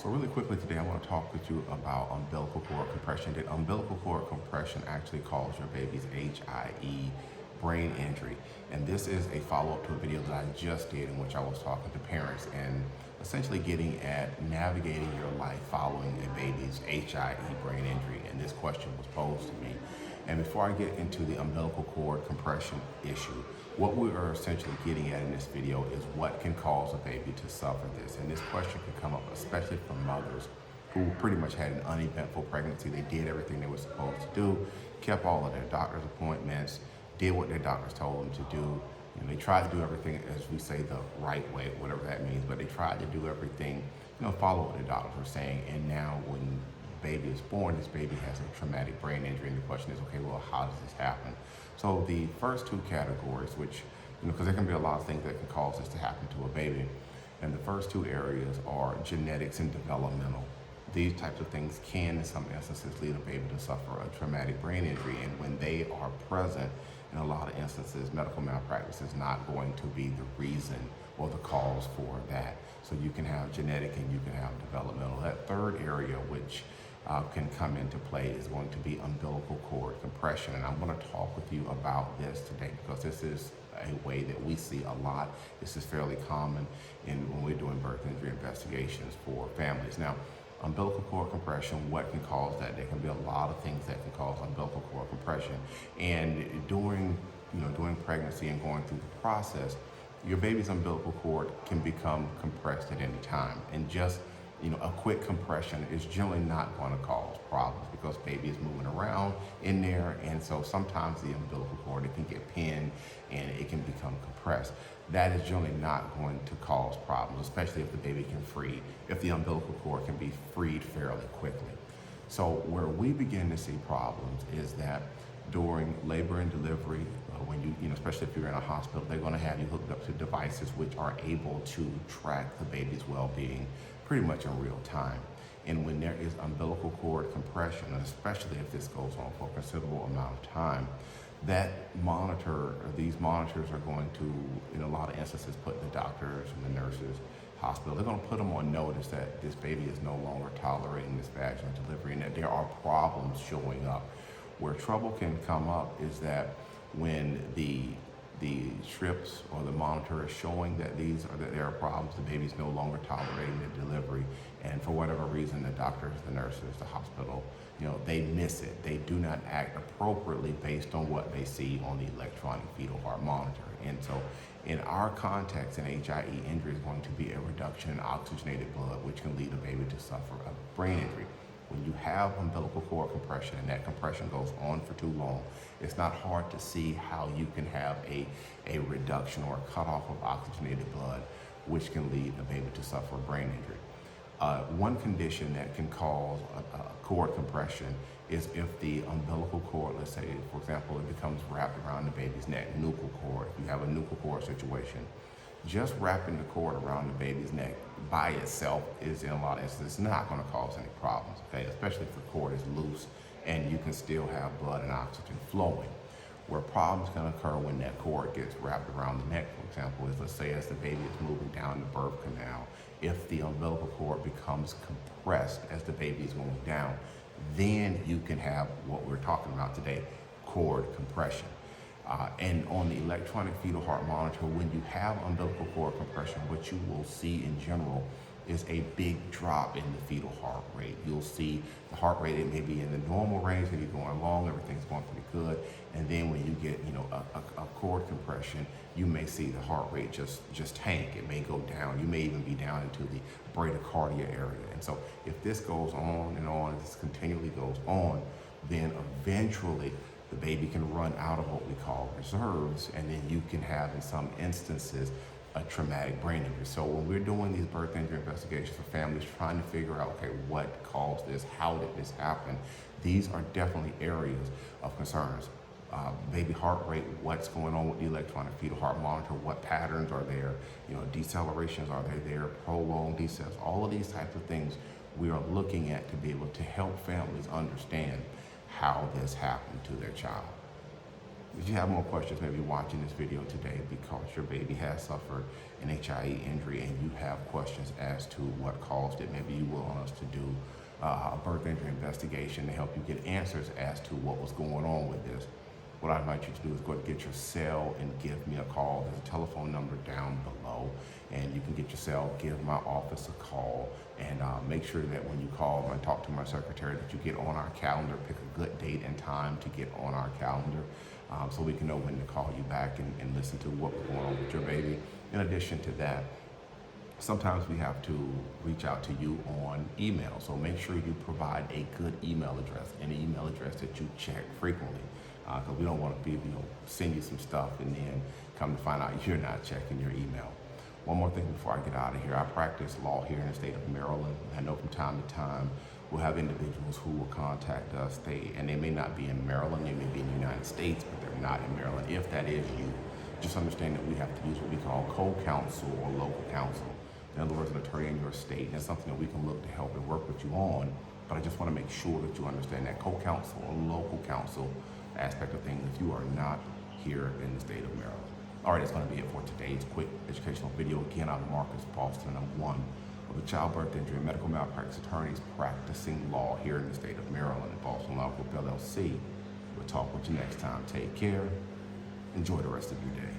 So really quickly today, I want to talk with you about umbilical cord compression. That umbilical cord compression actually causes your baby's HIE, brain injury. And this is a follow-up to a video that I just did in which I was talking to parents and essentially getting at navigating your life following a baby's HIE brain injury. And this question was posed to me. And before I get into the umbilical cord compression issue, what we are essentially getting at in this video is what can cause a baby to suffer this. And this question can come up especially from mothers who pretty much had an uneventful pregnancy. They did everything they were supposed to do, kept all of their doctor's appointments, did what their doctors told them to do. They tried to do everything, as we say, the right way, whatever that means, but they tried to do everything, follow what the doctors were saying. And now when baby is born, this baby has a traumatic brain injury, and the question is, okay, well, how does this happen? So the first two categories, which, because there can be a lot of things that can cause this to happen to a baby, and the first two areas are genetics and developmental. These types of things can, in some instances, lead a baby to suffer a traumatic brain injury, and when they are present, in a lot of instances, medical malpractice is not going to be the reason or the cause for that. So you can have genetic and you can have developmental. That third area, which can come into play, is going to be umbilical cord compression. And I'm going to talk with you about this today because this is a way that we see a lot. This is fairly common when we're doing birth injury investigations for families. Now, umbilical cord compression, what can cause that? There can be a lot of things that can cause umbilical cord compression. And during pregnancy and going through the process, your baby's umbilical cord can become compressed at any time. And just a quick compression is generally not going to cause problems because baby is moving around in there, and so sometimes the umbilical cord, it can get pinned and it can become compressed. That is generally not going to cause problems, especially if the baby can free, if the umbilical cord can be freed fairly quickly. So where we begin to see problems is that during labor and delivery, when you especially if you're in a hospital, they're going to have you hooked up to devices which are able to track the baby's well-being pretty much in real time. And when there is umbilical cord compression, especially if this goes on for a considerable amount of time, these monitors are going to, in a lot of instances, put the doctors and the nurses, hospital, they're going to put them on notice that this baby is no longer tolerating this vaginal delivery and that there are problems showing up. Where trouble can come up is that when the strips or the monitor is showing that there are problems, the baby's no longer tolerating the delivery, and for whatever reason, the doctors, the nurses, the hospital, they miss it. They do not act appropriately based on what they see on the electronic fetal heart monitor. And so in our context, an HIE injury is going to be a reduction in oxygenated blood, which can lead a baby to suffer a brain injury. When you have umbilical cord compression and that compression goes on for too long, it's not hard to see how you can have a reduction or a cutoff of oxygenated blood, which can lead a baby to suffer a brain injury. One condition that can cause a cord compression is if the umbilical cord, let's say, for example, it becomes wrapped around the baby's neck, nuchal cord. If you have a nuchal cord situation, just wrapping the cord around the baby's neck by itself is, in a lot of instances, not going to cause any problems, okay? Especially if the cord is loose and you can still have blood and oxygen flowing. Where problems can occur when that cord gets wrapped around the neck, for example, is, let's say, as the baby is moving down the birth canal, if the umbilical cord becomes compressed as the baby is going down, then you can have what we're talking about today, cord compression. And on the electronic fetal heart monitor, when you have umbilical cord compression, what you will see in general is a big drop in the fetal heart rate. You'll see the heart rate, it may be in the normal range, maybe going along, everything's going pretty good. And then when you get, a cord compression, you may see the heart rate just tank. It may go down. You may even be down into the bradycardia area. And so if this goes on and on, this continually goes on, then eventually the baby can run out of what we call reserves, and then you can have, in some instances, a traumatic brain injury. So when we're doing these birth injury investigations for families, trying to figure out, okay, what caused this? How did this happen? These are definitely areas of concerns. Baby heart rate, what's going on with the electronic fetal heart monitor, what patterns are there, decelerations, are they there, prolonged decels, all of these types of things we are looking at to be able to help families understand how this happened to their child. If you have more questions, maybe watching this video today because your baby has suffered an HIE injury and you have questions as to what caused it, maybe you want us to do a birth injury investigation to help you get answers as to what was going on with this. What I invite you to do is go ahead and get your cell and give me a call. There's a telephone number down below, and you can get your cell, give my office a call, and make sure that when you call and talk to my secretary that you get on our calendar, pick a good date and time to get on our calendar so we can know when to call you back and listen to what was going on with your baby. In addition to that, sometimes we have to reach out to you on email, so make sure you provide a good email address, an email address that you check frequently, because we don't want to send you some stuff and then come to find out you're not checking your email. One more thing before I get out of here. I practice law here in the state of Maryland. I know from time to time we'll have individuals who will contact us, and they may not be in Maryland, they may be in the United States, but they're not in Maryland. If that is you, just understand that we have to use what we call co-counsel or local counsel. In other words, an attorney in your state, and it's something that we can look to help and work with you on, but I just want to make sure that you understand that co-counsel or local counsel aspect of things if you are not here in the state of Maryland. All right, that's going to be it for today's quick educational video. Again, I'm Marcus Boston, and I'm one of the childbirth injury and medical malpractice attorneys practicing law here in the state of Maryland at Boston Law Group LLC. We'll talk with you next time. Take care. Enjoy the rest of your day.